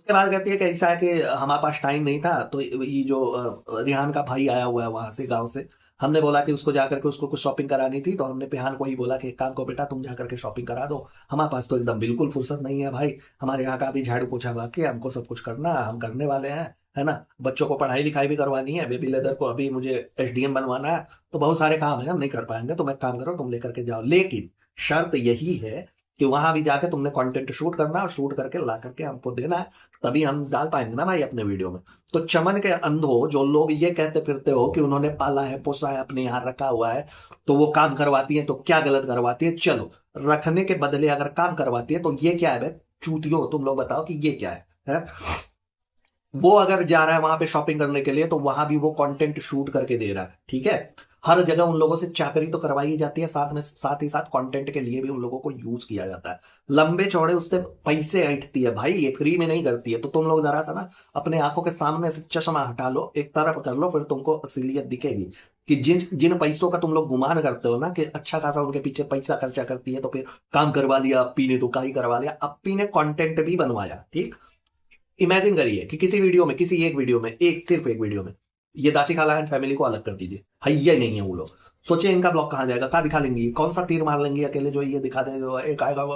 उसके बाद कहती है कि ऐसा है कि हमारे पास टाइम नहीं था, तो ये जो रिहान का भाई आया हुआ है वहां से, गांव से, हमने बोला कि उसको जाकर के उसको कुछ शॉपिंग करानी थी, तो हमने पिहान को ही बोला कि एक काम को बेटा तुम जाकर के शॉपिंग करा दो, हमारे पास तो एकदम बिल्कुल फुर्सत नहीं है भाई, हमारे यहाँ का अभी झाड़ू पोछा बाकी है, हमको सब कुछ करना है, हम करने वाले हैं, है ना, बच्चों को पढ़ाई लिखाई भी करवानी है, बेबी लेदर को अभी मुझे एसडीएम बनवाना है, तो बहुत सारे काम है, हम नहीं कर पाएंगे, तुम एक काम करो तुम लेकर के जाओ, लेकिन शर्त यही है कि वहां भी जाके तुमने कंटेंट शूट करना और शूट करके ला करके हमको देना है, तभी हम डाल पाएंगे ना भाई अपने वीडियो में। तो चमन के अंधो जो लोग ये कहते फिरते हो कि उन्होंने पाला है पोसा है अपने यहाँ रखा हुआ है, तो वो काम करवाती है, तो क्या गलत करवाती है? चलो, रखने के बदले अगर काम करवाती है तो ये क्या है भाई? चूतियो, तुम लोग बताओ कि ये क्या है? वो अगर जा रहा है वहां पे शॉपिंग करने के लिए, तो वहां भी वो कंटेंट शूट करके दे रहा है, ठीक है। हर जगह उन लोगों से चाकरी तो करवाई ही जाती है, साथ में साथ ही साथ कंटेंट के लिए भी उन लोगों को यूज किया जाता है, लंबे चौड़े उससे पैसे ऐंठती है भाई, ये फ्री में नहीं करती है। तो तुम लोग जरा सा ना अपने आंखों के सामने से चश्मा हटा लो, एक तरफ कर लो, फिर तुमको असलियत दिखेगी कि जिन जिन पैसों का तुम लोग गुमान करते हो ना कि अच्छा खासा उनके पीछे पैसा खर्चा करती है, तो फिर काम करवा लिया अप्पी ने, तो का ही करवा लिया, अप्पी ने कंटेंट भी बनवाया, ठीक। इमेजिन करिए कि किसी वीडियो में, किसी एक वीडियो में, एक सिर्फ एक वीडियो में, ये दाशी खाला एंड फैमिली को अलग कर दीजिए, हैया नहीं है वो लोग, सोचिए इनका ब्लॉग कहाँ जाएगा, कहाँ दिखा लेंगी, कौन सा तीर मार लेंगी अकेले जो ये दिखा देंगे, एक आएगा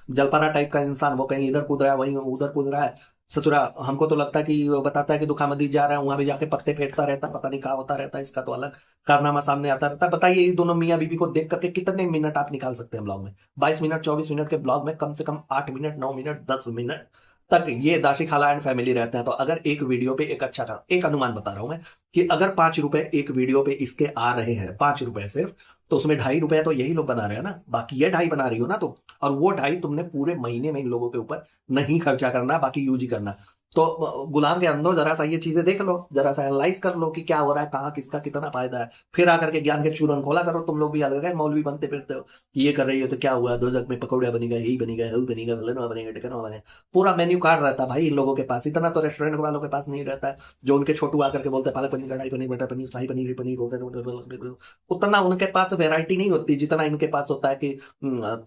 जलपरा टाइप का इंसान, वो कहीं इधर कूद रहा है, वहीं उधर कूद रहा है, ससुरा हमको तो लगता है कि वो बताता है कि दुखामदी जा रहा है, वहां भी जाके पत्ते फेंटता रहता है, पता नहीं कहाँ होता रहता है, इसका तो अलग कारनामा सामने आता रहता है। बताइए ये दोनों मियाँ बीवी को देख करके कितने मिनट आप निकाल सकते हैं ब्लॉग में? 22 मिनट 24 मिनट के ब्लॉग में कम से कम 8 मिनट 9 मिनट 10 मिनट तक ये दाशी खाला एंड फैमिली रहते हैं। तो अगर एक वीडियो पे एक अच्छा का एक अनुमान बता रहा हूं मैं, कि अगर 5 रुपए एक वीडियो पे इसके आ रहे हैं, 5 रुपए सिर्फ, तो उसमें 2.5 रुपए तो यही लोग बना रहे हैं ना, बाकी ये 2.5 बना रही हो ना, तो और वो 2.5 तुमने पूरे महीने में इन लोगों के ऊपर नहीं खर्चा करना, बाकी यूज ही करना। तो गुलाम के अंदो जरा सा ये चीजें देख लो, जरा सा एनालाइज कर लो कि क्या हो रहा है, कहाँ किसका कितना फायदा है, फिर आकर के ज्ञान के चूरन खोला करो। तुम लोग भी अलग है मौलवी बनते फिरते हो कि ये कर रही हो तो क्या हुआ, 2 जग में पकौड़िया बनेगा, यही बनेगा, यही बनेगा, फलाना बनेगा, टिकना बनेगा, पूरा मेन्यू कार्ड रहता है भाई इन लोगों के पास, इतना तो रेस्टोरेंट वालों के पास नहीं रहता है। जो उनके छोटू आकर के बोलते हैं पालक पनीर, कढ़ाई पनीर, मटर पनीर, शाही पनीर, पनीर उतना उनके पास वैरायटी नहीं होती जितना इनके पास होता है कि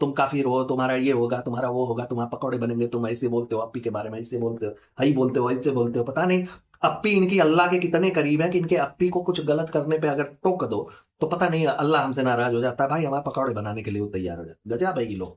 तुम काफिर हो, तुम्हारा ये होगा, तुम्हारा वो होगा, तुम्हारा पकौड़े बनेंगे, तुम ऐसे बोलते हो, अप्पी के बारे में ऐसे बोलते हो, हई बोलते हो, ऐसे बोलते हो, पता नहीं अप्पी इनकी अल्लाह के कितने करीब है कि इनके अप्पी को कुछ गलत करने पे अगर टोक दो तो पता नहीं अल्लाह हमसे नाराज हो जाता है भाई, हमारे पकौड़े बनाने के लिए वो तैयार हो जाता, गजब है ये लोग।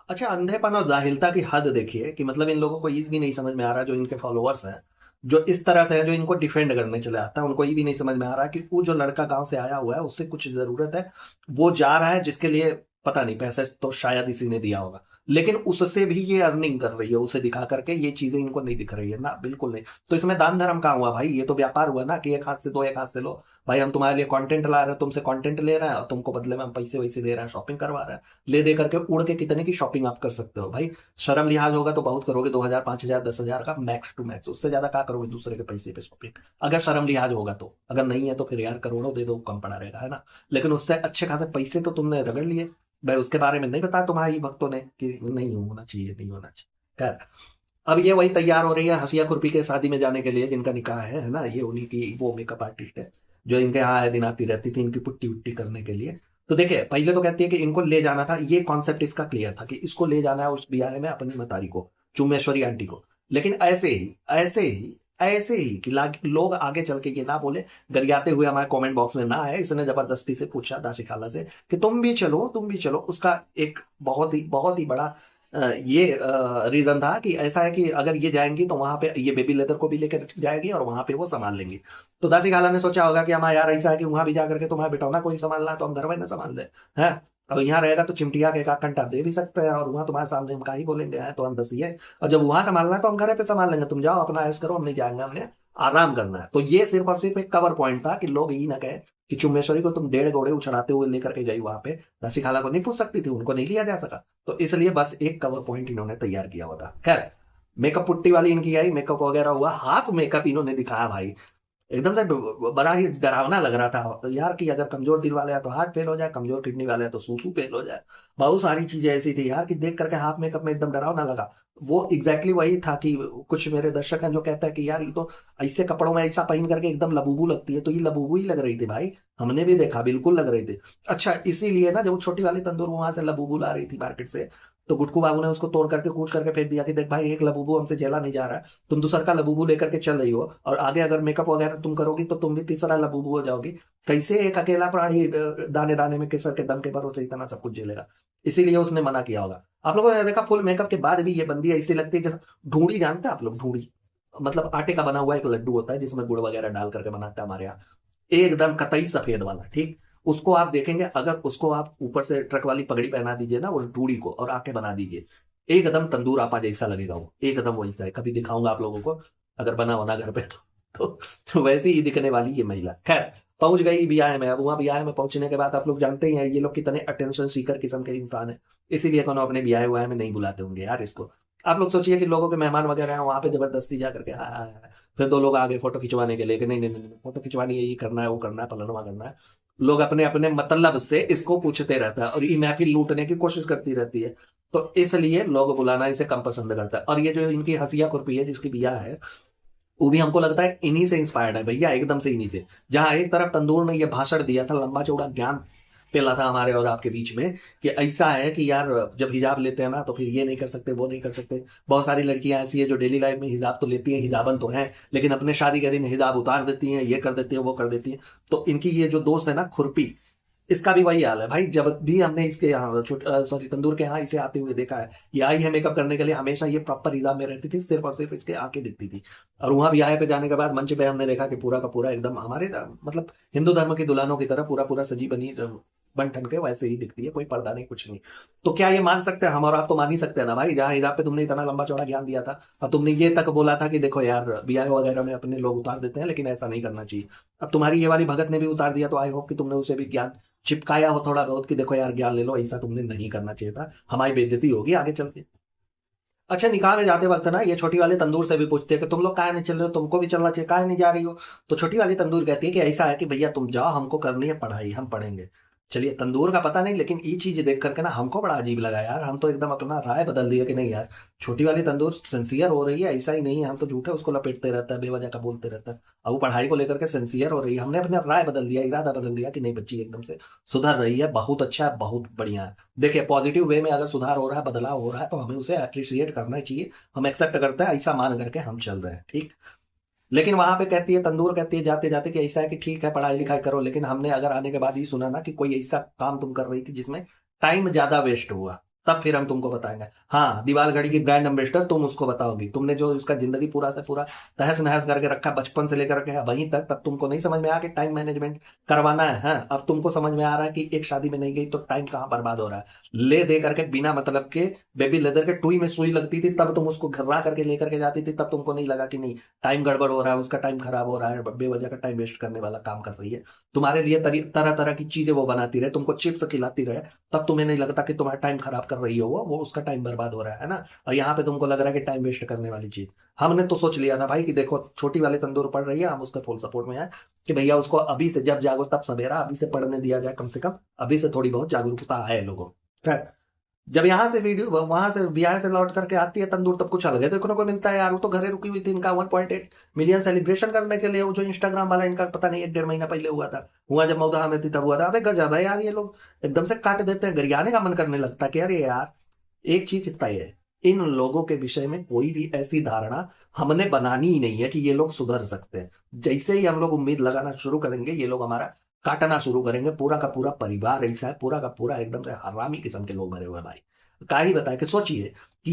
अच्छा, अंधेपन और जाहिलता की हद देखिए कि मतलब इन लोगों को ये भी नहीं समझ में आ रहा, जो इनके फॉलोअर्स हैं जो इस तरह से है, जो इनको डिफेंड करने चले आता है, उनको ये भी नहीं समझ में आ रहा कि वो जो लड़का गांव से आया हुआ है उससे कुछ जरूरत है, वो जा रहा है जिसके लिए पता नहीं, पैसे तो शायद इसी ने दिया होगा, लेकिन उससे भी ये अर्निंग कर रही है, उसे दिखा करके ये चीजें इनको नहीं दिख रही है ना, बिल्कुल नहीं। तो इसमें दान धर्म कहाँ हुआ भाई? ये तो व्यापार हुआ ना कि एक हाथ से दो, एक हाथ से लो भाई, हम तुम्हारे लिए कंटेंट ला रहे हैं, तुमसे कंटेंट ले रहे हैं और तुमको बदले में हम पैसे वैसे दे रहे हैं, शॉपिंग करवा रहे हैं, ले दे करके उड़ के कितने की शॉपिंग आप कर सकते हो भाई? शर्म लिहाज होगा तो बहुत करोगे, 2,000 5,000 10,000 का मैक्स टू मैक्स, उससे ज्यादा क्या करोगे दूसरे के पैसे पे शॉपिंग? अगर शर्म लिहाज होगा तो, अगर नहीं है तो फिर यार करोड़ों दे दो, कम पड़ा रहेगा, है ना। लेकिन उससे अच्छे खासे पैसे तो तुमने रगड़ लिए भाई, उसके बारे में नहीं बताया तुम्हारी भक्तों ने कि नहीं होना चाहिए, नहीं होना चाहिए। खैर, अब ये वही तैयार हो रही है हसिया खुरपी के शादी में जाने के लिए, जिनका निकाह है ना, ये उन्हीं की वो मेकअप आर्टिस्ट है जो इनके यहाँ आए दिन आती रहती थी इनकी पुट्टी उट्टी करने के लिए। तो देखिए, पहले तो कहती है कि इनको ले जाना था, ये कॉन्सेप्ट इसका क्लियर था कि इसको ले जाना है उस ब्याह में अपनी मतारी को, चुम्बेश्वरी आंटी को। लेकिन ऐसे ही कि लोग आगे चल के ये ना बोले, गरियाते हुए हमारे कमेंट बॉक्स में ना आए, इसने जबरदस्ती से पूछा दाशी खाला से कि तुम भी चलो, तुम भी चलो। उसका एक बहुत ही बड़ा ये रीजन था कि ऐसा है कि अगर ये जाएंगी तो वहां पे ये बेबी लेदर को भी लेकर जाएगी और वहां पे वो संभाल लेंगी। तो दासी खाला ने सोचा होगा कि हमारा यार ऐसा है कि वहां भी जाकर के तुम्हारा बेटौना कोई संभालना है तो हम घर में ना संभाल दे है, और यहाँ रहेगा तो चिमटिया के 1 घंटा दे भी सकते हैं, और वहां तुम्हारे सामने हम का ही बोलेंगे, हैं तो हम दसिए, और जब वहां संभालना है तो हम घर पे संभाल लेंगे, तुम जाओ अपना ऐश करो, हम नहीं जाएंगे, हमने आराम करना है। तो ये सिर्फ और सिर्फ एक कवर पॉइंट था कि लोग ये ना कहे कि चुम्बेश्वरी को तुम 1.5 घोड़े उछड़ाते हुए लेकर के गई वहां पे, दासी खाला को नहीं पूछ सकती थी, उनको नहीं लिया जा सका, तो इसलिए बस एक कवर पॉइंट इन्होंने तैयार किया हुआ था। खैर, मेकअप पुट्टी वाली इनकी आई, मेकअप वगैरह हुआ, हाफ मेकअप इन्होंने दिखाया भाई, एकदम से बड़ा ही डरावना लग रहा था यार कि अगर कमजोर दिल वाले हैं तो हार्ट फेल हो जाए, कमजोर किडनी वाले हैं तो सूसू फेल हो जाए, बहुत सारी चीजें ऐसी थी यार कि देख करके हाफ मेकअप में एकदम डरावना लगा। वो एग्जैक्टली वही था कि कुछ मेरे दर्शक हैं जो कहता है कि यार ये तो ऐसे कपड़ों में ऐसा पहन करके एकदम लबूबू लगती है, तो ये लबूबू ही लग रही थी भाई, हमने भी देखा बिल्कुल लग रही थी। अच्छा, इसीलिए ना जब वो छोटी वाली तंदूर वहां से लबूबू ला रही थी मार्केट से, तो गुटकू बाबू ने उसको तोड़ करके कूच करके फेंक दिया कि देख भाई, एक लबूबू हमसे झेला नहीं जा रहा है, तुम दूसरा का लबूबू लेकर के चल रही हो, और आगे अगर मेकअप वगैरह तुम करोगी तो तुम भी तीसरा लबूबू हो जाओगी। कैसे एक अकेला प्राणी दाने दाने में केसर के दम के भरोसे इतना सब कुछ झेलेगा? इसीलिए उसने मना किया होगा। आप लोगों ने देखा फुल मेकअप के बाद भी ये बंदी ऐसी लगती है जैसे ढूंढी, जानते हैं आप लोग ढूंढी? मतलब आटे का बना हुआ एक लड्डू होता है जिसमें गुड़ वगैरह डाल करके बनाते हैं हमारे यहाँ, एकदम कतई सफेद वाला, ठीक। उसको आप देखेंगे, अगर उसको आप ऊपर से ट्रक वाली पगड़ी पहना दीजिए ना उस डूड़ी को, और आके बना दीजिए, एकदम तंदूर आपा जैसा लगेगा वो, एकदम वैसा है। कभी दिखाऊंगा आप लोगों को, अगर बना होना घर पे तो वैसे ही दिखने वाली ये महिला। खैर, पहुंच गई ब्याह में। अब वहां ब्याह में पहुंचने के बाद आप लोग जानते ही हैं ये लोग कितने अटेंशन सीकर किस्म के इंसान है, इसीलिए कोनो अपने ब्याह व्याह में नहीं बुलाते होंगे यार इसको। आप लोग सोचिए कि लोगों के मेहमान वगैरह हैं वहां पे, जबरदस्ती जा करके हाँ हाँ हाँ, फिर दो लोग आगे फोटो खिंचवाने के लिए कि नहीं नहीं नहीं, फोटो खिंचवानी है, ये करना है, वो करना है, पलनवा करना है। लोग अपने अपने मतलब से इसको पूछते रहता है, और ये महफिल लूटने की कोशिश करती रहती है। तो इसलिए लोग बुलाना इसे कम पसंद करता है। और ये जो इनकी हंसिया खुरपी है जिसकी बिया है, वो भी हमको लगता है इन्हीं से इंस्पायर्ड है भैया, एकदम से इन्हीं से। जहां एक तरफ तंदूर ने ये भाषण दिया था, लंबा चौड़ा ज्ञान पेला था हमारे और आपके बीच में, कि ऐसा है कि यार जब हिजाब लेते हैं ना तो फिर ये नहीं कर सकते, वो नहीं कर सकते। बहुत सारी लड़कियां ऐसी है जो डेली लाइफ में हिजाब तो लेती हैं, हिजाबन तो हैं, लेकिन अपने शादी के दिन हिजाब उतार देती हैं, ये कर देती हैं, वो कर देती हैं। तो इनकी ये जो दोस्त है ना खुरपी, इसका भी वही हाल है भाई। जब भी हमने इसके यहाँ सॉरी तंदूर के यहाँ इसे आते हुए देखा है, ये आई है मेकअप करने के लिए, हमेशा ये प्रॉपर हिजाब में रहती थी, सिर्फ और सिर्फ इसके आंखें दिखती थी। और वहां भी आए पे जाने के बाद मंच पे हमने देखा कि पूरा का पूरा एकदम हमारे मतलब हिंदू धर्म की दुल्हनों की तरह पूरा पूरा सजी बनी बन ठन के वैसे ही दिखती है, कोई पर्दा नहीं, कुछ नहीं। तो क्या ये मान सकते हैं हम और आप? तो मान ही सकते हैं ना भाई, जहां हिजाब पे तुमने इतना लंबा चौड़ा ज्ञान दिया था, और तुमने ये तक बोला था कि देखो यार ब्याह वगैरह में अपने लोग उतार देते हैं, लेकिन ऐसा नहीं करना चाहिए। अब तुम्हारी ये वाली भगत ने भी उतार दिया, तो आई होप कि तुमने उसे भी ज्ञान चिपकाया हो थोड़ा बहुत, कि देखो यार ज्ञान ले लो, ऐसा तुमने नहीं करना चाहिए था, हमारी बेइज्जती होगी आगे चल के। अच्छा, निकाह में जाते वक्त ना ये छोटी वाली तंदूर से भी पूछते हैं कि तुम लोग काहे नहीं चल रहे हो, तुमको भी चलना चाहिए, काहे नहीं जा रही हो? तो छोटी वाली तंदूर कहती है कि ऐसा है कि भैया तुम जाओ, हमको करनी है पढ़ाई, हम पढ़ेंगे। चलिए, तंदूर का पता नहीं, लेकिन ये चीज देख करके ना हमको बड़ा अजीब लगा यार। हम तो एकदम अपना राय बदल दिया कि नहीं यार, छोटी वाली तंदूर सिंसियर हो रही है, ऐसा ही नहीं है, हम तो झूठे उसको लपेटते रहता है, बेवजह का बोलते रहता है। अब वो पढ़ाई को लेकर के सिंसियर हो रही है, हमने अपना राय बदल दिया, इरादा बदल दिया कि नहीं बच्ची एकदम से सुधर रही है, बहुत अच्छा है, बहुत बढ़िया है। देखिए, पॉजिटिव वे में अगर सुधार हो रहा है, बदलाव हो रहा है, तो हमें उसे अप्रिशिएट करना चाहिए। हम एक्सेप्ट करते हैं, ऐसा मान करके हम चल रहे हैं, ठीक। लेकिन वहां पे कहती है तंदूर, कहती है जाते जाते कि ऐसा है कि ठीक है पढ़ाई लिखाई करो, लेकिन हमने अगर आने के बाद ही सुना ना कि कोई ऐसा काम तुम कर रही थी जिसमें टाइम ज्यादा वेस्ट हुआ, तब फिर हम तुमको बताएंगे। हाँ, दीवार घड़ी की ब्रांड एम्बेसडर तुम उसको बताओगी, तुमने जो उसका जिंदगी पूरा से पूरा तहस नहस करके रखा बचपन से लेकर के वहीं तक, तब तुमको नहीं समझ में आया कि टाइम मैनेजमेंट करवाना है। हाँ, अब तुमको समझ में आ रहा है कि एक शादी में नहीं गई तो टाइम कहाँ बर्बाद हो रहा है। ले दे करके बिना मतलब के बेबी लेदर के टुई में सुई लगती थी, तब तुम उसको घर्रा करके लेकर के जाती थी, तब तुमको नहीं लगा कि नहीं टाइम गड़बड़ हो रहा है, उसका टाइम खराब हो रहा है, बेवजह का टाइम वेस्ट करने वाला काम कर रही है। तुम्हारे लिए तरह तरह की चीजें वो बनाती रहे, तुमको चिप्स खिलाती रहे, तब तुम्हें नहीं लगता कि तुम्हारा टाइम खराब कर रही हो वो उसका टाइम बर्बाद हो रहा है ना। और यहाँ पे तुमको लग रहा है कि टाइम वेस्ट करने वाली चीज। हमने तो सोच लिया था भाई कि देखो छोटी वाली तंदूर पड़ रही है, हम उसका फुल सपोर्ट में है कि भैया उसको अभी से जब जागो तब सवेरा, अभी से पढ़ने दिया जाए, कम से कम अभी से थोड़ी बहुत जागरूकता है लोगों को। खैर, जब यहाँ से वीडियो वहां से ब्याह से लौट करके आती है तंदूर, तब कुछ अलग है देखने को मिलता है यार। वो तो घरे रुकी हुई थी, इनका 1.8 मिलियन सेलिब्रेशन करने के लिए, वो जो इंस्टाग्राम वाला इनका पता नहीं 1-1.5 महीना पहले हुआ था, हुआ जब मौदा में थी तब हुआ था। अबे गजब है यार, ये लोग एकदम से काट देते हैं, गरियाने का मन करने लगता है कि अरे यार, एक चीज तय है, इन लोगों के विषय में कोई भी ऐसी धारणा हमने बनानी ही नहीं है कि ये लोग सुधर सकते हैं। जैसे ही हम लोग उम्मीद लगाना शुरू करेंगे, ये लोग हमारा काटना शुरू करेंगे। पूरा का पूरा परिवार ऐसा है, पूरा का पूरा एकदम से हरामी किस्म के लोग भरे हुए हैं भाई। का ही बताए कि सोचिए कि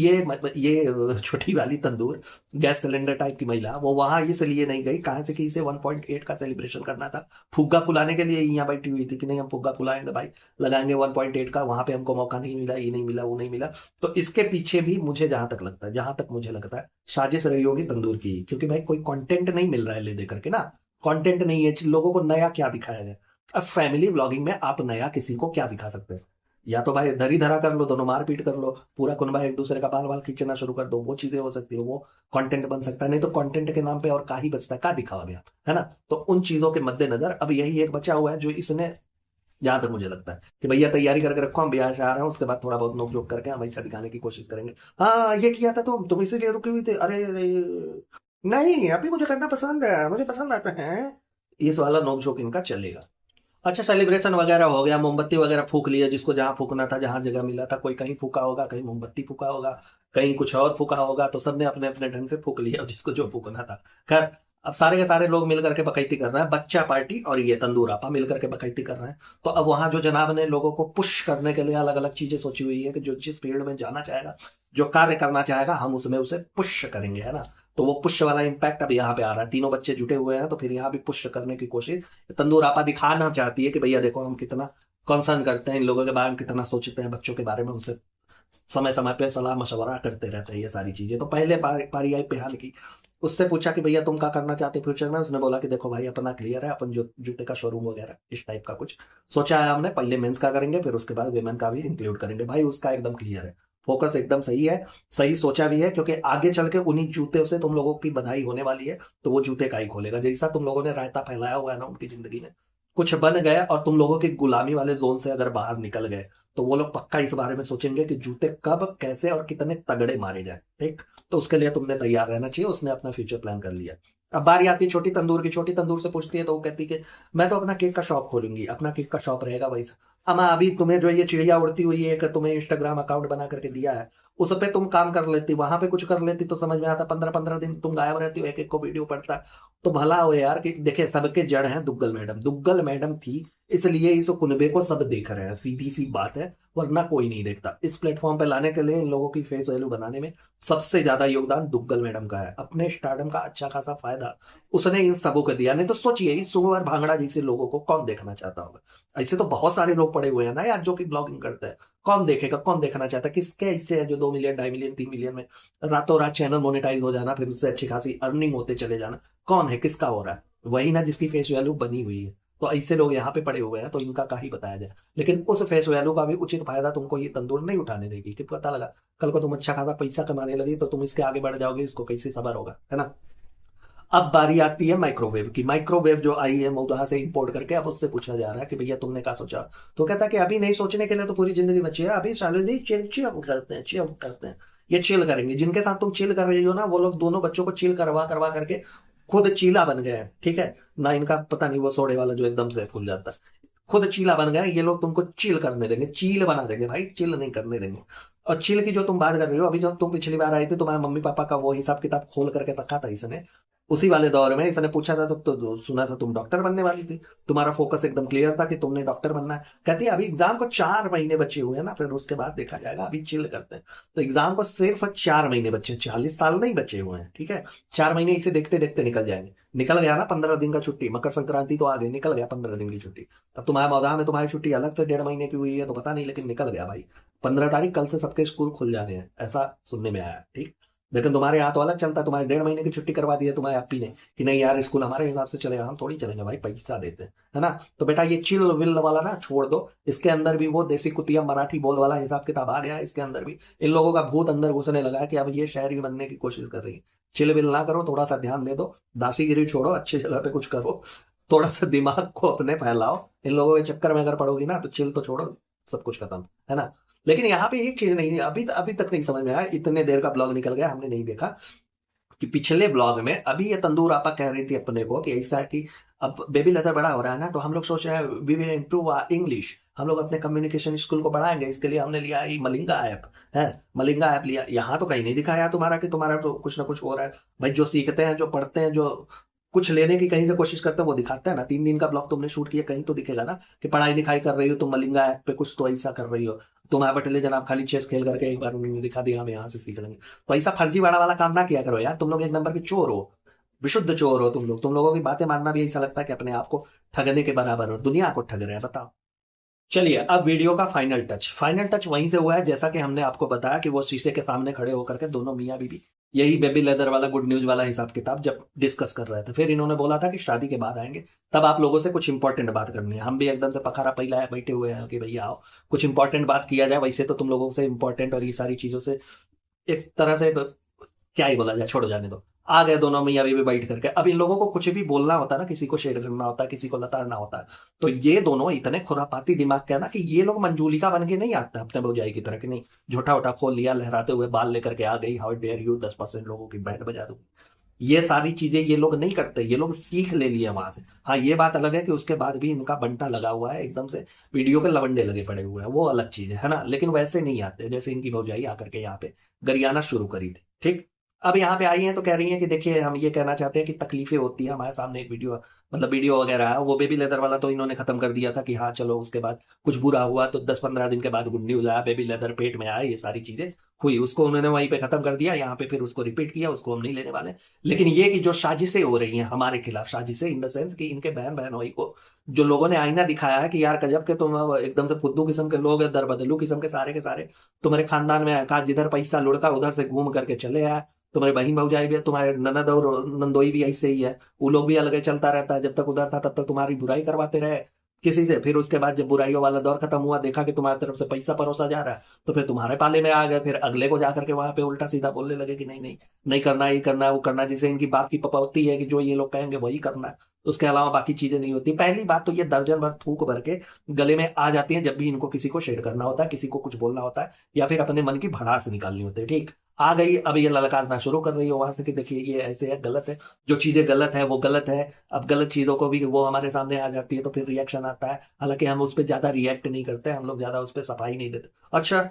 ये छोटी वाली तंदूर गैस सिलेंडर टाइप की महिला, वो वहां इसलिए नहीं गई, कहां से कि इसे 1.8 का सेलिब्रेशन करना था, फुग्गा फुलाने के लिए यहाँ बैठी हुई थी कि नहीं हम फुग्गा फुलाएंगे भाई, लगाएंगे 1.8 का। वहां पे हमको मौका नहीं मिला, ये नहीं मिला, वो नहीं मिला। तो इसके पीछे भी मुझे जहां तक लगता है, जहां तक मुझे लगता है, साजिश रही होगी तंदूर की, क्योंकि भाई कोई कंटेंट नहीं मिल रहा है ले दे करके ना, कंटेंट नहीं है, लोगों को नया क्या दिखाया जाए। अब फैमिली ब्लॉगिंग में आप नया किसी को क्या दिखा सकते हैं? या तो भाई धरी धरा कर लो, दोनों मारपीट कर लो, पूरा कुनबा एक दूसरे का बाल बाल खींचना शुरू कर दो, वो चीजें हो सकती है, वो कंटेंट बन सकता है। नहीं तो कंटेंट के नाम पे और का ही बचता है, का दिखावा गया है ना। तो उन चीजों के मद्देनजर अब यही एक बचा हुआ है जो इसने, जहां तक मुझे लगता है कि भैया तैयारी करके रखो, हम ब्याह से आ रहे हैं, उसके बाद थोड़ा बहुत नोक जोक करके हम ऐसा दिखाने की कोशिश करेंगे। हाँ, ये किया था तुम इसीलिए रुके हुए थे, अरे अरे नहीं अभी मुझे करना पसंद है, मुझे पसंद आता है, इस वाला नोक जोक इनका चलेगा। अच्छा, सेलिब्रेशन वगैरह हो गया, मोमबत्ती वगैरह फूक लिया, जिसको जहां फूकना था, जहां जगह मिला था, कोई कहीं फूका होगा, कहीं मोमबत्ती फूका होगा, कहीं कुछ और फूका होगा, तो सबने अपने अपने ढंग से फूक लिया जिसको जो फूकना था। खैर, अब सारे के सारे लोग मिलकर के बकैती कर रहे हैं, बच्चा पार्टी और ये तंदूर आपा मिलकर के बकैती कर रहे हैं। तो अब वहां जो जनाब ने लोगों को पुश करने के लिए अलग अलग चीजें सोची हुई है कि जो जिस फील्ड में जाना चाहेगा, जो कार्य करना चाहेगा, हम उसमें उसे पुश करेंगे, है ना। तो वो पुश वाला इम्पैक्ट अब यहाँ पे आ रहा है, तीनों बच्चे जुटे हुए हैं, तो फिर यहाँ भी पुश करने की कोशिश तंदूर आपा दिखाना चाहती है कि भैया देखो हम कितना कंसर्न करते हैं इन लोगों के बारे में, कितना सोचते हैं बच्चों के बारे में, उनसे समय समय पे सलाह मशवरा करते रहते हैं, ये सारी चीजें। तो पहले पारी आई पेहान की, उससे पूछा कि भैया तुम क्या करना चाहते हो फ्यूचर में। उसने बोला कि देखो भाई अपना क्लियर है, अपन जो जूते का शोरूम वगैरह इस टाइप का कुछ सोचा है हमने, पहले मेंस का करेंगे फिर उसके बाद वेमेन का भी इंक्लूड करेंगे। भाई उसका एकदम क्लियर है, फोकस एकदम सही है, सही सोचा भी है, क्योंकि आगे चल के उन्हीं जूते से तुम लोगों की बधाई होने वाली है। तो वो जूते का ही खोलेगा, जैसा तुम लोगों ने रायता फैलाया हुआ है ना उनकी जिंदगी में, कुछ बन गए और तुम लोगों की गुलामी वाले जोन से अगर बाहर निकल गए, तो वो लोग पक्का इस बारे में सोचेंगे कि जूते कब कैसे और कितने तगड़े मारे जाए। ठीक, तो उसके लिए तुमने तैयार रहना चाहिए। उसने अपना फ्यूचर प्लान कर लिया। अब बारी आती है छोटी तंदूर की। छोटी तंदूर से पूछती है तो वो कहती है कि मैं तो अपना केक का शॉप खोलूंगी, अपना केक का शॉप रहेगा वही। अमा अभी तुम्हें जो ये चिड़िया उड़ती हुई है, कि तुम्हें इंस्टाग्राम अकाउंट बना करके दिया है, उस पे तुम काम कर लेती, वहां पे कुछ कर लेती तो समझ में आता। 15-15 दिन तुम गायब रहती हो, एक एक को वीडियो पड़ता है, तो भला हो यार। कि देखिए सबके जड़ हैं दुग्गल मैडम, दुग्गल मैडम थी इसलिए इस कुनबे को सब देख रहे हैं, सीधी सी बात है, वरना कोई नहीं देखता। इस प्लेटफॉर्म पे लाने के लिए इन लोगों की फेस वैल्यू बनाने में सबसे ज्यादा योगदान दुग्गल मैडम का है। अपने स्टारडम का अच्छा खासा फायदा उसने इन सबों को दिया। नहीं तो सोचिए इस सुअर भांगड़ा जैसे लोगों को कौन देखना चाहता होगा। ऐसे तो बहुत सारे लोग पड़े हुए हैं ना यार जो कि ब्लॉगिंग करते हैं, कौन देखेगा, कौन देखना चाहता है। किसके ऐसे है जो 2 मिलियन 2.5 मिलियन 3 मिलियन में रातों रात चैनल मोनेटाइज हो जाना, फिर उससे अच्छी खासी अर्निंग होते चले जाना। कौन है, किसका हो रहा है? वही ना जिसकी फेस वैल्यू बनी हुई है। तो ऐसे लोग यहाँ पे पड़े हुए हैं, तो इनका का ही बताया जाए। लेकिन उस फेस वैल्यू का भी उचित फायदा तुमको ये तंदूर नहीं उठाने देगी। कि पता लगा कल को तुम अच्छा खासा पैसा कमाने लगी तो तुम इसके आगे बढ़ जाओगे, इसको कैसे सबर होगा, है ना। अब बारी आती है माइक्रोवेव की। माइक्रोवेव जो आई है मऊदहा से इंपोर्ट करके, अब उससे पूछा जा रहा है कि भैया तुमने क्या सोचा। तो कहता है कि अभी नहीं सोचने के लिए तो पूरी जिंदगी बची है, अभी सालों चिल चिल करते हैं, चिल करते हैं। ये चिल करेंगे, जिनके साथ तुम चिल कर रही हो ना, वो लोग दोनों बच्चों को चिल करवा करवा करके खुद चीला बन गए हैं। ठीक है ना, इनका पता नहीं वो सोडे वाला जो एकदम से फूल जाता है, खुद चीला बन गए। ये लोग तुमको चिल करने देंगे, चील बना देंगे भाई, चिल नहीं करने देंगे। और चिल की जो तुम बात कर रही हो, अभी जो तुम पिछली बार आई थी, तुम्हारे मम्मी पापा का वो हिसाब किताब खोल करके रखा था इसने। उसी वाले दौर में इसने पूछा था तो सुना था तुम डॉक्टर बनने वाली थी, तुम्हारा फोकस एकदम क्लियर था कि तुमने डॉक्टर बनना है। कहती है अभी एग्जाम को 4 महीने बचे हुए हैं ना, फिर उसके बाद देखा जाएगा, अभी चिल करते हैं। तो एग्जाम को सिर्फ 4 महीने बचे, 40 साल नहीं बचे हुए हैं। ठीक है, 4 महीने इसे देखते देखते निकल जाएंगे। निकल गया ना 15 दिन का छुट्टी, मकर संक्रांति तो आ गई, निकल गया 15 दिन की छुट्टी। अब तुम्हारे मौदा में तुम्हारी छुट्टी अलग से 1.5 महीने की हुई है तो पता नहीं, लेकिन निकल गया भाई। 15 तारीख कल से सबके स्कूल खुल जाने हैं, ऐसा सुनने में आया है। ठीक, लेकिन तुम्हारे यहाँ तो अलग चलता है, तुम्हारे 1.5 महीने की छुट्टी करवा दी है तुम्हारे अपी ने कि नहीं यार स्कूल हमारे हिसाब से चलेगा। हम थोड़ी चलेंगे भाई, पैसा देते हैं, है ना। तो बेटा ये चिल विल वाला ना छोड़ दो, इसके अंदर भी वो देसी कुतिया मराठी बोल वाला हिसाब किताब आ गया है। इसके अंदर भी इन लोगों का भूत अंदर घुसने लगा है कि अब ये शहरी बनने की कोशिश कर रही है। चिल विल ना करो, थोड़ा सा ध्यान दे दो, दासीगिरी छोड़ो, अच्छी जगह पे कुछ करो, थोड़ा सा दिमाग को अपने फैलाओ। इन लोगों के चक्कर में अगर पड़ोगी ना तो चिल तो छोड़ो, सब कुछ खत्म, है ना। लेकिन यहाँ पे एक चीज नहीं, अभी अभी तक नहीं समझ में आया, इतने देर का ब्लॉग निकल गया हमने नहीं देखा कि पिछले ब्लॉग में अभी ये तंदूर आपा कह रही थी अपने को कि ऐसा है कि अब बेबी लेदर बड़ा हो रहा है ना, तो हम लोग सोच रहे हैं वी विल इम्प्रूव इंग्लिश, हम लोग अपने कम्युनिकेशन स्किल को बढ़ाएंगे। इसके लिए हमने लिया ये मलिंगा ऐप है, मलिंगा ऐप लिया। यहाँ तो कहीं नहीं दिखाया तुम्हारा कि तुम्हारा तो कुछ ना कुछ हो रहा है भाई। जो सीखते हैं, जो पढ़ते हैं, जो कुछ लेने की कहीं से कोशिश करते हैं, वो दिखाते हैं ना। 3 दिन का ब्लॉग तुमने शूट किया, कहीं तो दिखेगा ना कि पढ़ाई लिखाई कर रही हो तुम, मलिंगा ऐप पे कुछ तो ऐसा कर रही हो। तुम्हारे बटले जनाब खाली चेस खेल करके एक बार उन्होंने दिखा दिया हम यहाँ से सीख लेंगे। तो ऐसा फर्जीवाड़ा वाला काम ना किया करो यार, तुम लोग एक नंबर के चोर हो, विशुद्ध चोर हो तुम लोग। तुम लोगों की बातें मानना भी ऐसा लगता है कि अपने आप को ठगने के बराबर हो, दुनिया को ठग रहे हैं, बताओ। चलिए अब वीडियो का फाइनल टच। फाइनल टच वहीं से हुआ है जैसा कि हमने आपको बताया कि वो शीशे के सामने खड़े होकर के दोनों मियाँ बीबी यही बेबी लेदर वाला गुड न्यूज वाला हिसाब किताब जब डिस्कस कर रहे थे। फिर इन्होंने बोला था कि शादी के बाद आएंगे, तब आप लोगों से कुछ इंपॉर्टेंट बात करनी है। हम भी एकदम से पखारा पहला है बैठे हुए हैं कि भैया आओ कुछ इंपॉर्टेंट बात किया जाए। वैसे तो तुम लोगों से इंपॉर्टेंट और ये सारी चीजों से एक तरह से क्या ही बोला जाए, छोड़ो जाने दो। आ गए दोनों मियाँ बीवी बैठ करके। अब इन लोगों को कुछ भी बोलना होता है ना, किसी को शेड करना होता है, किसी को लताड़ना होता है, तो ये दोनों इतने खुरापाती दिमाग के हैं ना कि ये लोग मंजूलिका बन के नहीं आते अपने भौजाई की तरह, कि नहीं झूठा उठा खोल लिया, लहराते हुए बाल लेकर के आ गई, हाउ डेयर यू, 10% लोगों की बैंड बजा दूंगी। ये सारी चीजें ये लोग नहीं करते, ये लोग सीख ले लिए वहां से। हाँ, ये बात अलग है कि उसके बाद भी इनका बंटा लगा हुआ है, एकदम से वीडियो पे लवंडे लगे पड़े हुए हैं, वो अलग चीज है ना। लेकिन वैसे नहीं आते जैसे इनकी भौजाई आकर के यहाँ पे गरियाना शुरू करी थी। ठीक, अब यहाँ पे आई हैं तो कह रही हैं कि देखिए हम ये कहना चाहते हैं कि तकलीफें होती है। हमारे सामने एक वीडियो, मतलब वीडियो वगैरह है, वो बेबी लेदर वाला तो इन्होंने खत्म कर दिया था कि हाँ चलो उसके बाद कुछ बुरा हुआ तो 10-15 दिन के बाद गुड न्यूज आया, बेबी लेदर पेट में आया, ये सारी चीजें हुई, उसको उन्होंने वहीं पे खत्म कर दिया। यहाँ पे फिर उसको रिपीट किया, उसको हम नहीं लेने वाले। लेकिन ये कि जो साजिशें हो रही हैं हमारे खिलाफ, साजिशें इन द सेंस कि इनके बहन बहनोई को जो लोगों ने आईना दिखाया है कि यार गजब के तुम अब एकदम से फुद्दू किस्म के लोग हैं, दरबदलू किस्म के सारे तुम्हारे खानदान में है, कहा जिधर पैसा लुढ़का उधर से घूम करके चले आए। तुम्हारे बहन भौजाई भी है, तुम्हारे ननद और नंदोई भी ऐसे ही है, वो लोग भी अलग चलता रहता है। जब तक उधर था तब तक तुम्हारी बुराई करवाते रहे किसी से, फिर उसके बाद जब बुराइयों वाला दौर खत्म हुआ, देखा कि तुम्हारी तरफ से पैसा परोसा जा रहा है, तो फिर तुम्हारे पाले में आ गए, फिर अगले को जाकर के वहां पे उल्टा सीधा बोलने लगे कि नहीं नहीं नहीं करना, ये करना है, वो करना है, जिसे इनकी बाप की पपौती है कि जो ये लोग कहेंगे वही करना है, उसके अलावा बाकी चीजें नहीं होती। पहली बात तो ये दर्जन भर थूक भर के गले में आ जाती है जब भी इनको किसी को शेड करना होता है, किसी को कुछ बोलना होता है, या फिर अपने मन की भड़ास निकालनी होती है। ठीक, आ गई अब ये ललकारना शुरू कर रही है वहां से कि देखिए ये ऐसे है, गलत है, जो चीजें गलत है वो गलत है। अब गलत चीजों को भी वो हमारे सामने आ जाती है तो फिर रिएक्शन आता है। हालांकि हम उस पर ज्यादा रिएक्ट नहीं करते, हम लोग ज्यादा उस पर सफाई नहीं देते। अच्छा,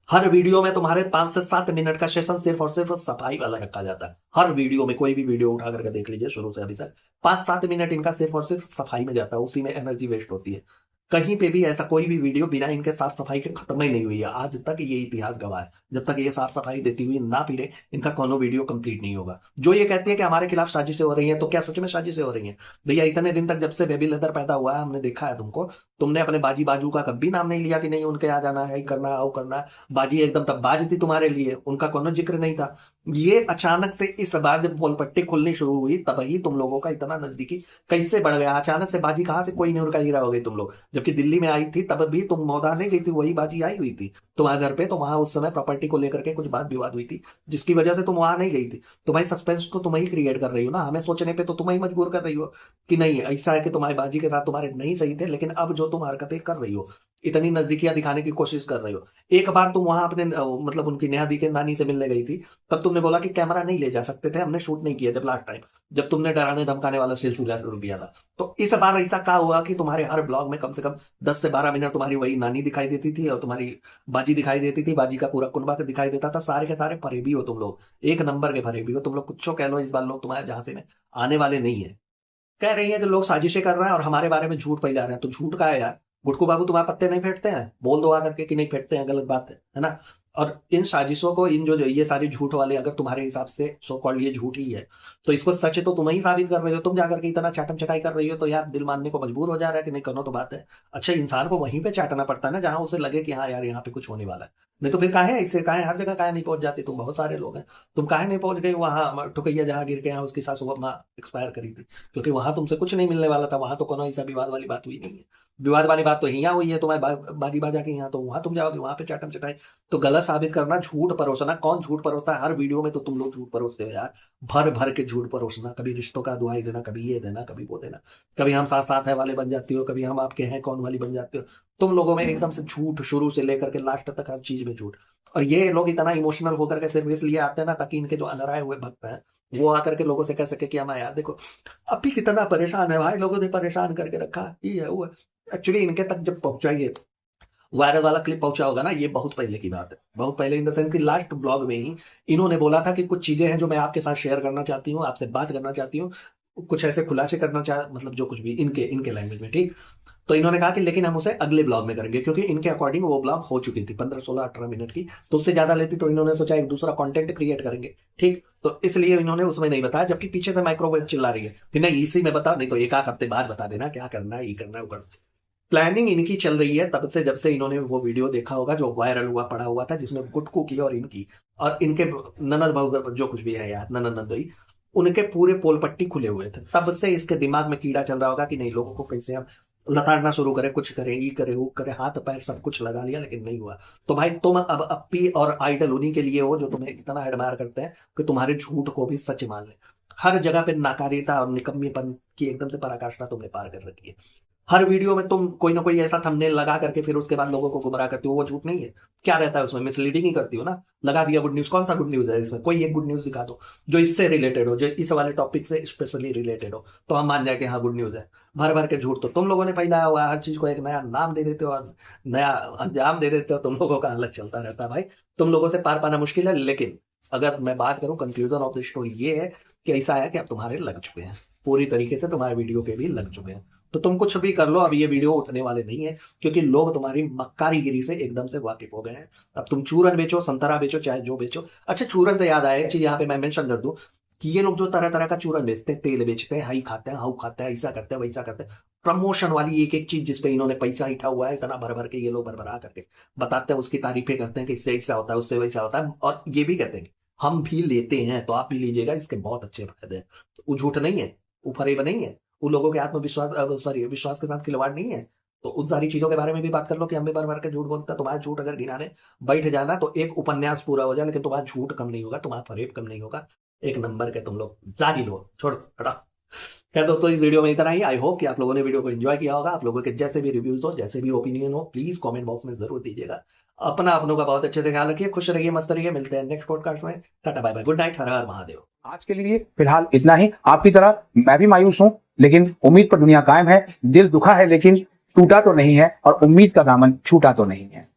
हर वीडियो में तुम्हारे 5 से 7 मिनट का सेशन सिर्फ और सिर्फ सफाई वाला रखा जाता है। हर वीडियो में कोई भी वीडियो उठा करके देख लीजिए शुरू से अभी तक, 5-7 मिनट इनका सिर्फ और सिर्फ सफाई में जाता है, उसी में एनर्जी वेस्ट होती है। कहीं पे भी ऐसा कोई भी वीडियो बिना इनके साफ सफाई के खत्म ही नहीं हुई है आज तक, ये इतिहास गवाह है। जब तक ये साफ सफाई देती हुई ना फिरे, इनका कोनो वीडियो कंप्लीट नहीं होगा। जो ये कहती है कि हमारे खिलाफ साजिशें हो रही हैं, तो क्या सच में साजिशें हो रही हैं? भैया इतने दिन तक जब से बेबी लेदर पैदा हुआ है हमने देखा है तुमको, तुमने अपने बाजी बाजू का कभी नाम नहीं लिया कि नहीं उनके यहाँ जाना है, ये करना है, वो करना है। बाजी एकदम तब बाज थी तुम्हारे लिए, उनका कोनो जिक्र नहीं था। ये अचानक से इस बार जब पोलपट्टी खुलनी शुरू हुई तब ही तुम लोगों का इतना नजदीकी कैसे बढ़ गया? अचानक से बाजी कहां से कोई नहीं उनका हीरा हो गई तुम लोग? जबकि दिल्ली में आई थी तब भी तुम मौदा नहीं गई थी, वही बाजी आई हुई थी तुम्हारे घर पे, तो वहां उस समय प्रॉपर्टी को लेकर के कुछ बात विवाद हुई थी जिसकी वजह से तुम वहां नहीं गई थी। तो भाई सस्पेंस तो तुम ही क्रिएट कर रही हो ना, हमें सोचने पे तो तुम ही मजबूर कर रही हो कि नहीं ऐसा है कि तुम्हारी बाजी के साथ तुम्हारे नहीं सही थे, लेकिन अब जो तुम हरकतें कर रही हो, इतनी नजदीकियां दिखाने की कोशिश कर रही हो। एक बार तुम वहां अपने मतलब उनकी नेहा दी के नानी से मिलने गई थी, तब तुमने बोला कि कैमरा नहीं ले जा सकते थे, हमने शूट नहीं किया जब लास्ट टाइम, जब तुमने डराने धमकाने वाला सिलसिला शुरू किया था। तो इस बार ऐसा क्या हुआ कि तुम्हारे हर ब्लॉग में कम से कम 10 से 12 मिनट तुम्हारी वही नानी दिखाई देती थी और तुम्हारी बाजी दिखाई देती थी, बाजी का पूरा कुनबा दिखाई देता था। सारे के सारे फरेबी हो तुम लोग, एक नंबर के फरेबी हो तुम लोग, कुछ कह लो, इस बार लोग तुम्हारे झांसे में आने वाले नहीं है। कह रही है कि लोग साजिशें कर रहे हैं और हमारे बारे में झूठ फैला रहे हैं, तो झूठ का है यार? गुटकू बाबू तुम्हारे पत्ते नहीं फेंटते हैं? बोल दो आकर के कि नहीं फेंटते हैं, गलत बात है ना। और इन साजिशों को, इन जो ये सारी झूठ वाले, अगर तुम्हारे हिसाब से सो कॉल्ड ये झूठ ही है, तो इसको सच तो तुम ही साबित कर रहे हो। तुम जाकर के इतना चाटम चटाई कर रही हो तो यार दिल मानने को मजबूर हो जा रहा है कि नहीं करो तो बात है। अच्छा, इंसान को वहीं पे चाटना पड़ता है ना जहां उसे लगे कि हाँ यार यहाँ पे कुछ होने वाला है। नहीं तो फिर काहे ऐसे, काहे हर जगह काहे नहीं पहुंच जाती? तुम बहुत सारे लोग हैं, तुम काहे नहीं पहुंच गए वहां ठुकैया जहां गिर के यहाँ उसकी सासू माँ एक्सपायर करी थी? क्योंकि वहां तुमसे कुछ नहीं मिलने वाला था, वहां तो कोनो ऐसा विवाद वाली बात हुई नहीं है। विवाद वाली बात तो यहाँ हुई है तुम्हारे बाजी बाजा के यहाँ, तो वहां तुम जाओगे, वहां पे चाटम चटाई। तो गलत साबित करना, झूठ परोसना, कौन झूठ परोसता है? हर वीडियो में तो तुम लोग झूठ परोसते हो यार, भर भर के झूठ परोसना। कभी रिश्तों का दुहाई देना, कभी ये देना, कभी वो देना, कभी हम साथ साथ है वाले बन जाती हो, कभी हम आपके हैं कौन वाली बन जाते हो। तुम लोगों में एकदम से झूठ शुरू से लेकर के लास्ट तक हर चीज में झूठ। और ये लोग इतना इमोशनल होकर के सिर्फ इसलिए आते हैं ना ताकि इनके जो अनराए हुए भक्त हैं वो आकर के लोगों से कह सके कि हमें यार देखो अब भी कितना परेशान है भाई, लोगों ने परेशान करके रखा, ये है वो है। एक्चुअली इनके तक जब पहुंचाइए वायरल वाला क्लिप पहुंचा होगा ना, ये बहुत पहले की बात है, बहुत पहले इन द सेंस कि लास्ट ब्लॉग में ही इन्होंने बोला था कि कुछ चीजें हैं जो मैं आपके साथ शेयर करना चाहती हूँ, आपसे बात करना चाहती हूँ, कुछ ऐसे खुलासे करना चाह, मतलब जो कुछ भी इनके इनके लैंग्वेज में। ठीक, तो इन्होंने कहा कि लेकिन हम उसे अगले ब्लॉग में करेंगे, क्योंकि इनके अकॉर्डिंग वो ब्लॉग हो चुकी थी 15-16-18 मिनट की, तो उससे ज्यादा लेती तो इन्होंने सोचा एक दूसरा कंटेंट क्रिएट करेंगे। ठीक, तो इसलिए इन्होंने उसमें नहीं बताया, जबकि पीछे से माइक्रोवेव चिल्ला रही है कि नहीं इसी में बता, नहीं तो एक आध हफ्ते बाद बता देना क्या करना है, ये करना है वो करना। प्लानिंग इनकी चल रही है तब से, जब से इन्होंने वो वीडियो देखा होगा जो वायरल हुआ पड़ा हुआ था, जिसमें गुटकू की और इनकी और इनके ननद भाऊ जो कुछ भी है यार, ननद नंदोई, उनके पूरे पोल पट्टी खुले हुए थे। तब से इसके दिमाग में कीड़ा चल रहा होगा कि नहीं लोगों को कैसे हम लताड़ना शुरू करें, कुछ करें, ये करे वो करे, हाथ पैर सब कुछ लगा लिया लेकिन नहीं हुआ। तो भाई तुम अब अप्पी और आइडल उन्हीं के लिए हो जो तुम्हें इतना एडमायर करते हैं कि तुम्हारे झूठ को भी सच मान ले। हर जगह पे नाकारिता और निकम्मीपन की एकदम से पराकाष्ठा तुमने पार कर रखी है। हर वीडियो में तुम कोई ना कोई ऐसा थंबनेल लगा करके फिर उसके बाद लोगों को गुमराह करती हो, वो झूठ नहीं है? क्या रहता है उसमें? मिसलीडिंग ही करती हो ना। लगा दिया गुड न्यूज, कौन सा गुड न्यूज है इसमें? कोई एक गुड न्यूज दिखा दो जो इससे रिलेटेड हो, जो इस वाले टॉपिक से स्पेशली रिलेटेड हो, तो हम मान जाए कि हाँ गुड न्यूज है। भर भर के झूठ तो तुम लोगों ने फैलाया हुआ है, हर चीज को एक नया नाम दे देते हो और नया अंजाम दे देते हो, तुम लोगों का अलग चलता रहता है भाई। तुम लोगों से पार पाना मुश्किल है। लेकिन अगर मैं बात करूं, कंक्लूजन ऑफ द स्टोरी ये है कि ऐसा है कि अब तुम्हारे लग चुके हैं, पूरी तरीके से तुम्हारे वीडियो के भी लग चुके हैं। तो तुम कुछ भी कर लो, अब ये वीडियो उठने वाले नहीं है, क्योंकि लोग तुम्हारी मक्कारीगिरी से एकदम से वाकिफ हो गए हैं। अब तुम चूरन बेचो, संतरा बेचो, चाहे जो बेचो। अच्छा, चूरन से याद आया एक चीज यहाँ पे मैं मेंशन कर दूं कि ये लोग जो तरह तरह का चूरन बेचते हैं, तेल बेचते हैं, हाई खाते हैं, हाउ खाते हैं, ऐसा करते हैं, वैसा करते हैं, प्रमोशन वाली एक एक चीज जिसपे इन्होंने पैसा इठा हुआ है, इतना भर भर के ये लोग भरभरा करके बताते हैं, उसकी तारीफें करते हैं कि इससे ऐसा होता है, उससे वैसा होता है, और ये भी कहते हैं कि हम भी लेते हैं तो आप भी लीजिएगा, इसके बहुत अच्छे फायदे हैं। तो वो झूठ नहीं है, वो फरेब नहीं है, उन लोगों के आत्मविश्वास सॉरी विश्वास के साथ खिलवाड़ नहीं है। तो उन सारी चीजों के बारे में भी बात कर लो कि हम भी भर भर के झूठ बोलते हैं। तुम्हारा झूठ अगर गिनाने बैठ जाना तो एक उपन्यास पूरा हो जाए, लेकिन तुम्हारा झूठ कम नहीं होगा, तुम्हारा फरेब कम नहीं होगा। एक नंबर के तुम लोग जाहिल हो, छोड़ हटा। खैर दोस्तों, इस वीडियो में इतना ही। आई होप कि आप लोगों ने वीडियो को एंजॉय किया होगा। आप लोगों के जैसे भी रिव्यूज हो, जैसे भी ओपिनियन हो, प्लीज कमेंट बॉक्स में जरूर दीजिएगा। अपनों का बहुत अच्छे से ख्याल रखिए, खुश रहिए, मस्त रहिए। मिलते हैं नेक्स्ट पॉडकास्ट में। Tata bye bye, good night, Har Har Mahadev. आज के लिए फिलहाल इतना ही। आपकी तरह मैं भी मायूस हूं, लेकिन उम्मीद पर दुनिया कायम है। दिल दुखा है लेकिन टूटा तो नहीं है, और उम्मीद का दामन छूटा तो नहीं है।